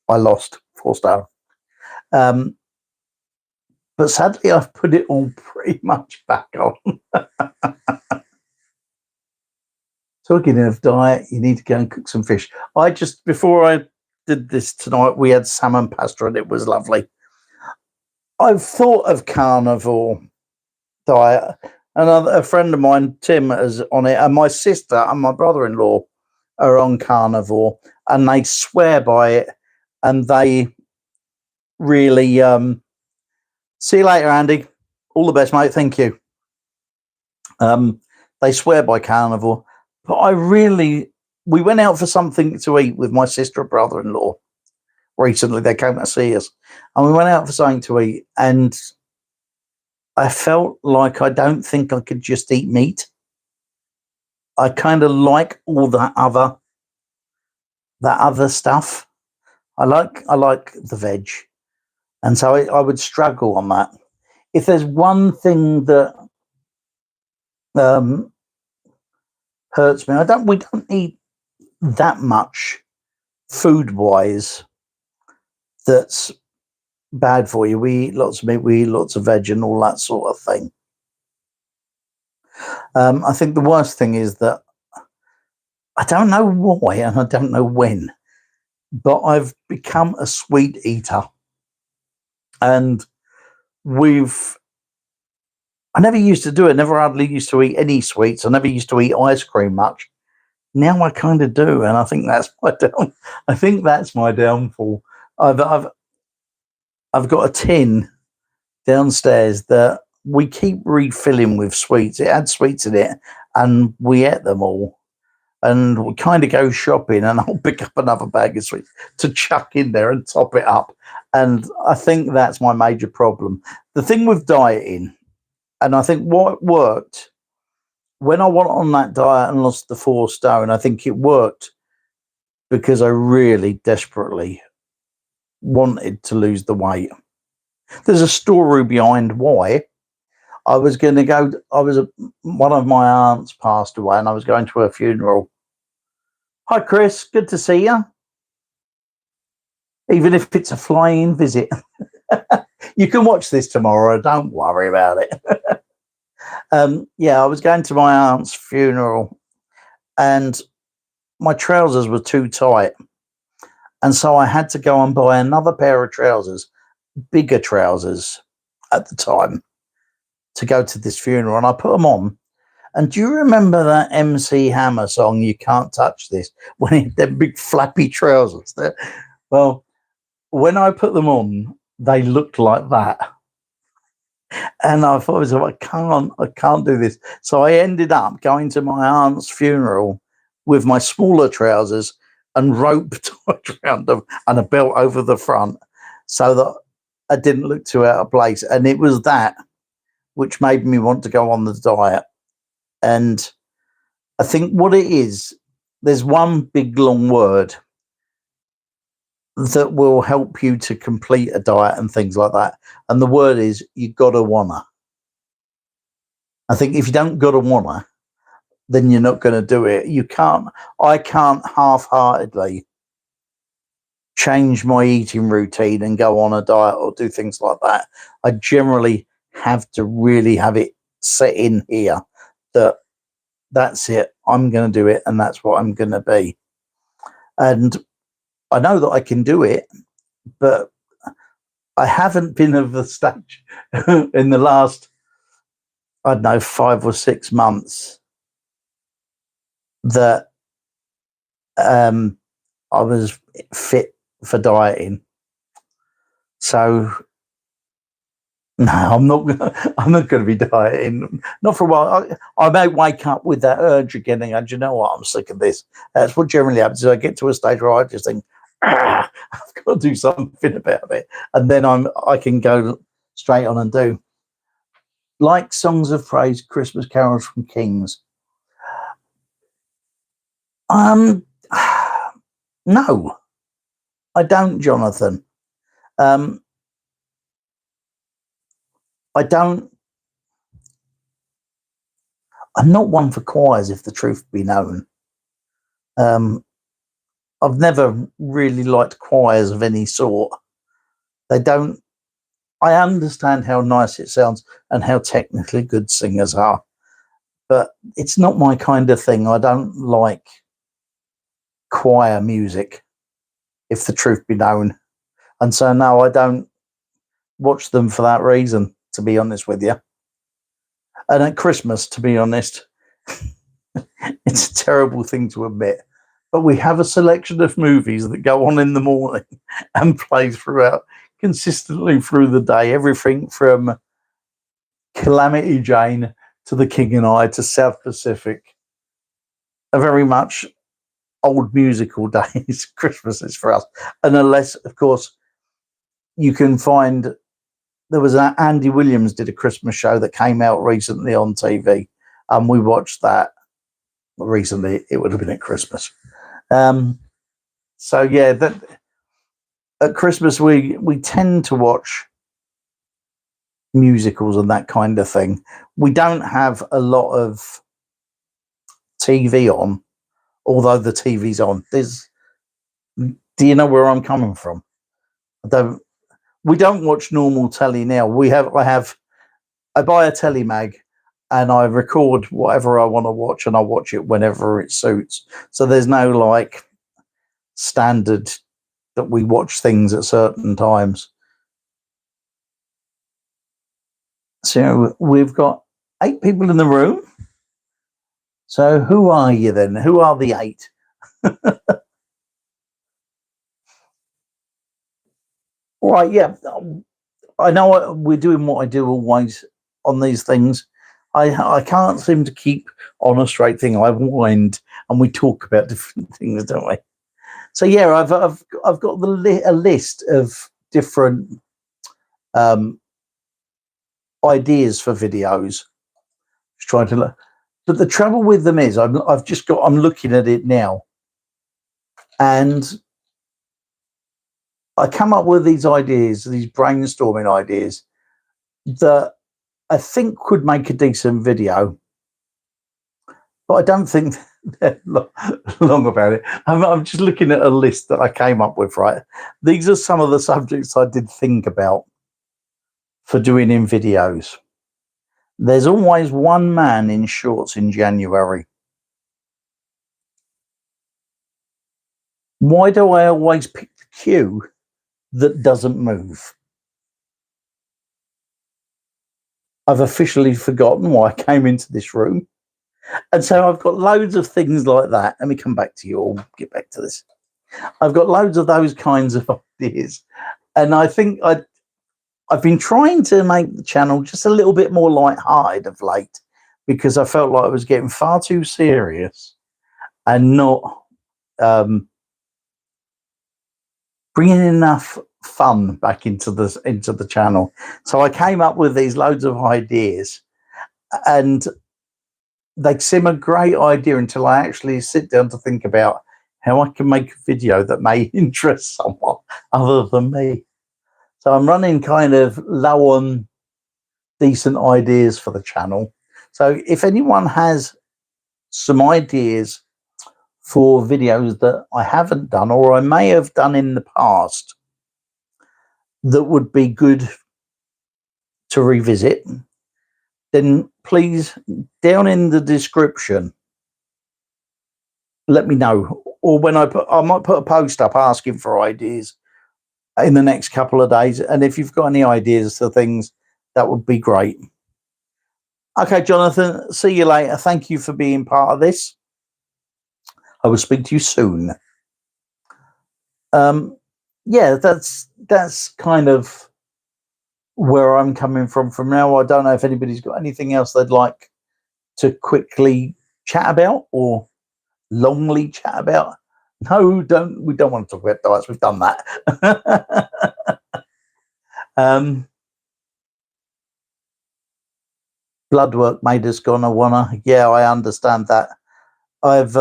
I lost 4 stone. But sadly, I've put it all pretty much back on. Talking of diet, you need to go and cook some fish. Before I did this tonight, we had salmon pasta and it was lovely. I've thought of carnivore diet. A friend of mine, Tim, is on it, and my sister and my brother-in-law are on carnivore, and they swear by it, and they really see you later, Andy. All the best, mate. Thank you. They swear by carnivore, but we went out for something to eat with my sister and brother-in-law recently. They came to see us, and we went out for something to eat, and I felt like I don't think I could just eat meat. I kind of like all that other stuff. I like the veg, and so I would struggle on that. If there's one thing that hurts me, we don't eat that much food-wise that's bad for you. We eat lots of meat, we eat lots of veg and all that sort of thing. I think the worst thing is that I don't know why and I don't know when, but I've become a sweet eater, and I never used to do it. Never hardly used to eat any sweets. I never used to eat ice cream much. Now I kind of do, and I think that's my downfall. I've got a tin downstairs that we keep refilling with sweets. It had sweets in it, and we ate them all. And we kind of go shopping, and I'll pick up another bag of sweets to chuck in there and top it up. And I think that's my major problem. The thing with dieting, and I think what worked when I went on that diet and lost the 4 stone, I think it worked because I really desperately wanted to lose the weight. There's a story behind why. I was going to go, one of my aunts passed away and I was going to her funeral. Hi, Chris. Good to see you. Even if it's a flying visit. You can watch this tomorrow. Don't worry about it. Yeah, I was going to my aunt's funeral and my trousers were too tight. And so I had to go and buy another pair of trousers, bigger trousers at the time, to go to this funeral. And I put them on. And do you remember that MC Hammer song, You Can't Touch This, when he had them big flappy trousers there? Well, when I put them on, they looked like that. And I thought, I can't do this. So I ended up going to my aunt's funeral with my smaller trousers and rope tied around them and a belt over the front so that I didn't look too out of place. And it was that which made me want to go on the diet. And I think what it is, there's one big long word that will help you to complete a diet and things like that. And the word is, you gotta wanna. I think if you don't gotta wanna, then you're not going to do it. I can't half-heartedly change my eating routine and go on a diet or do things like that. I generally have to really have it set in here that that's it. I'm going to do it and that's what I'm going to be. And I know that I can do it, but I haven't been of the stage in the last, I don't know, 5 or 6 months that I was fit for dieting. So no, I'm not going to be dieting. Not for a while. I may wake up with that urge again and go, do you know what? I'm sick of this. That's what generally happens. I get to a stage where I just think, I've got to do something about it, and then I can go straight on and do like songs of praise, Christmas carols from Kings. No, I don't, Jonathan. I don't. I'm not one for choirs, if the truth be known. I've never really liked choirs of any sort. They don't. I understand how nice it sounds and how technically good singers are, but it's not my kind of thing. I don't like choir music, if the truth be known. And so, no, I don't watch them for that reason, to be honest with you. And at Christmas, to be honest, it's a terrible thing to admit, but we have a selection of movies that go on in the morning and play throughout consistently through the day. Everything from Calamity Jane to The King and I to South Pacific. A very much old musical days. Christmas is for us. And unless, of course, you can find, there was Andy Williams did a Christmas show that came out recently on TV, and we watched that recently. It would have been at Christmas. So yeah, that at Christmas we tend to watch musicals and that kind of thing. We don't have a lot of TV on, although the TV's on. Do you know where I'm coming from? We don't watch normal telly now. I buy a telly mag and I record whatever I want to watch and I watch it whenever it suits. So there's no like standard that we watch things at certain times. So we've got 8 people in the room. So who are you then? Who are the 8? Right, yeah. I know we're doing what I do always on these things. I can't seem to keep on a straight thing. I wind and we talk about different things, don't we? So yeah, I've got a list of different ideas for videos. Just But the trouble with them is I'm looking at it now, and I come up with these ideas, these brainstorming ideas that I think could make a decent video, but I don't think they're long about it. I'm just looking at a list that I came up with, right? These are some of the subjects I did think about for doing in videos. There's always one man in shorts in January. Why do I always pick the queue that doesn't move? I've officially forgotten why I came into this room. And so I've got loads of things like that. Let me come back to you all, get back to this. I've got loads of those kinds of ideas. And I think I've been trying to make the channel just a little bit more light-hearted of late, because I felt like I was getting far too serious and not bringing enough fun back into the channel. So I came up with these loads of ideas, and they seem a great idea until I actually sit down to think about how I can make a video that may interest someone other than me. So I'm running kind of low on decent ideas for the channel. So if anyone has some ideas for videos that I haven't done or I may have done in the past that would be good to revisit, then please, down in the description, let me know. Or when I might put a post up asking for ideas in the next couple of days. And if you've got any ideas for things, that would be great. Okay, Jonathan, see you later. Thank you for being part of this. I will speak to you soon. Yeah, that's kind of where I'm coming from now. I don't know if anybody's got anything else they'd like to quickly chat about or longly chat about. No, we don't want to talk about diets. We've done that. Blood work made us gonna wanna. Yeah, I understand that. I've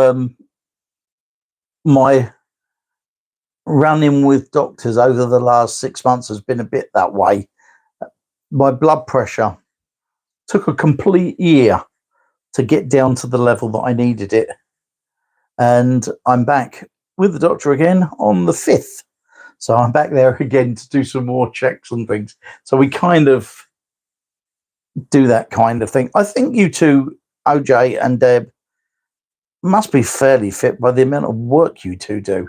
my running with doctors over the last 6 months has been a bit that way. My blood pressure took a complete year to get down to the level that I needed it. And I'm back with the doctor again on the 5th. So I'm back there again to do some more checks and things. So we kind of do that kind of thing. I think you two, OJ and Deb, must be fairly fit by the amount of work you two do.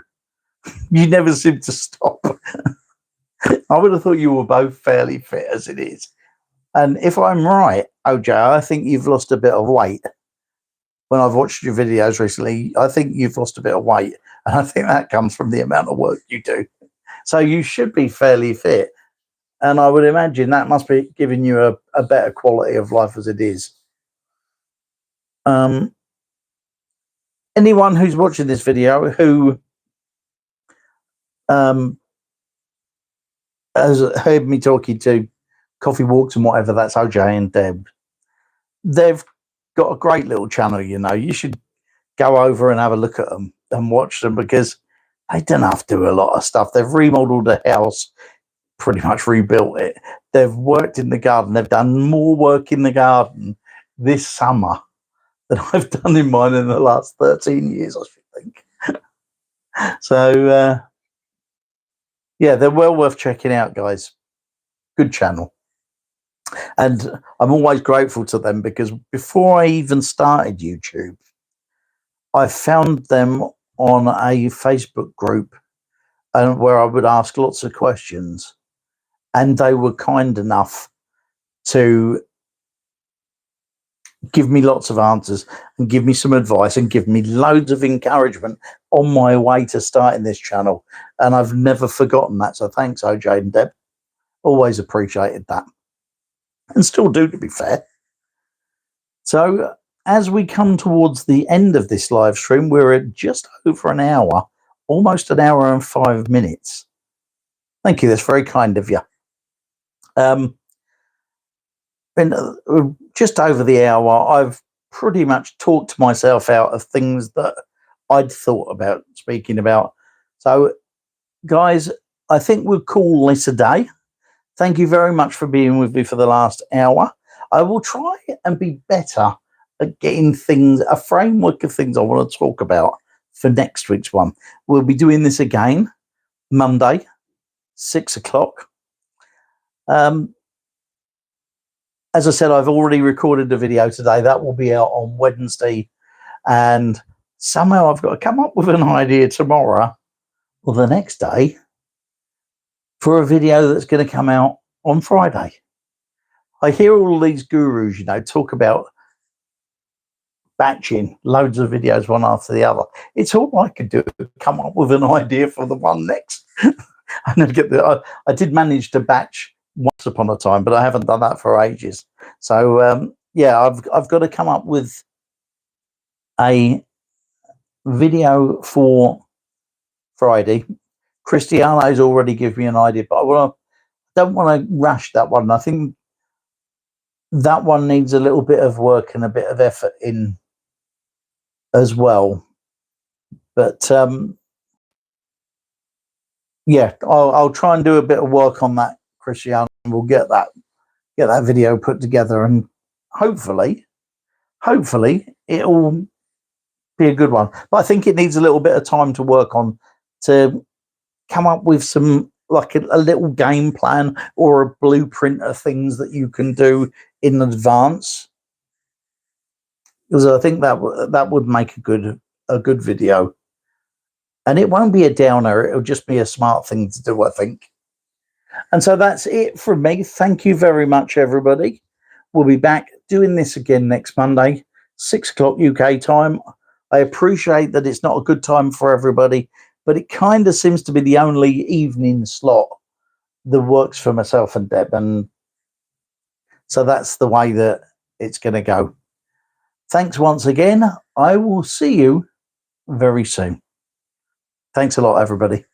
You never seem to stop. I would have thought you were both fairly fit as it is. And if I'm right, OJ, I think you've lost a bit of weight. When I've watched your videos recently, I think you've lost a bit of weight. And I think that comes from the amount of work you do. So you should be fairly fit. And I would imagine that must be giving you a better quality of life as it is. Anyone who's watching this video who has heard me talking to Coffee Walks and whatever, that's OJ and Deb. They've got a great little channel, you know. You should go over and have a look at them and watch them, because they don't have to do a lot of stuff. They've remodeled the house, pretty much rebuilt it. They've worked in the garden. They've done more work in the garden this summer than I've done in mine in the last 13 years, I should think. So, yeah, they're well worth checking out, guys. Good channel. And I'm always grateful to them, because before I even started YouTube, I found them on a Facebook group where I would ask lots of questions. And they were kind enough to give me lots of answers and give me some advice and give me loads of encouragement on my way to starting this channel. And I've never forgotten that. So thanks, OJ and Deb. Always appreciated that. And still do, to be fair. So as we come towards the end of this live stream, we're at just over an hour, almost an hour and 5 minutes. Thank you. That's very kind of you. Been just over the hour. I've pretty much talked myself out of things that I'd thought about speaking about. So, guys, I think we'll call this a day. Thank you very much for being with me for the last hour. I will try and be better at getting things, a framework of things I want to talk about for next week's one. We'll be doing this again Monday, 6 o'clock. As I said, I've already recorded the video today. That will be out on Wednesday. And somehow I've got to come up with an idea tomorrow or the next day for a video that's going to come out on Friday. I hear all these gurus, talk about batching loads of videos one after the other. It's all I could do, come up with an idea for the one next. And I did manage to batch once upon a time, but I haven't done that for ages. So yeah, I've got to come up with a video for Friday. Cristiano's already given me an idea, but don't want to rush that one. I think that one needs a little bit of work and a bit of effort in as well. But yeah, I'll try and do a bit of work on that, Cristiano, and we'll get that video put together, and hopefully it'll be a good one. But I think it needs a little bit of time to work on, to come up with some, like a little game plan or a blueprint of things that you can do in advance, because I think that would make a good video, and it won't be a downer. It'll just be a smart thing to do, I think. And so that's it from me. Thank you very much, everybody. We'll be back doing this again next Monday, 6 o'clock UK time. I appreciate that it's not a good time for everybody, but it kind of seems to be the only evening slot that works for myself and Deb. And so that's the way that it's going to go. Thanks once again. I will see you very soon. Thanks a lot, everybody.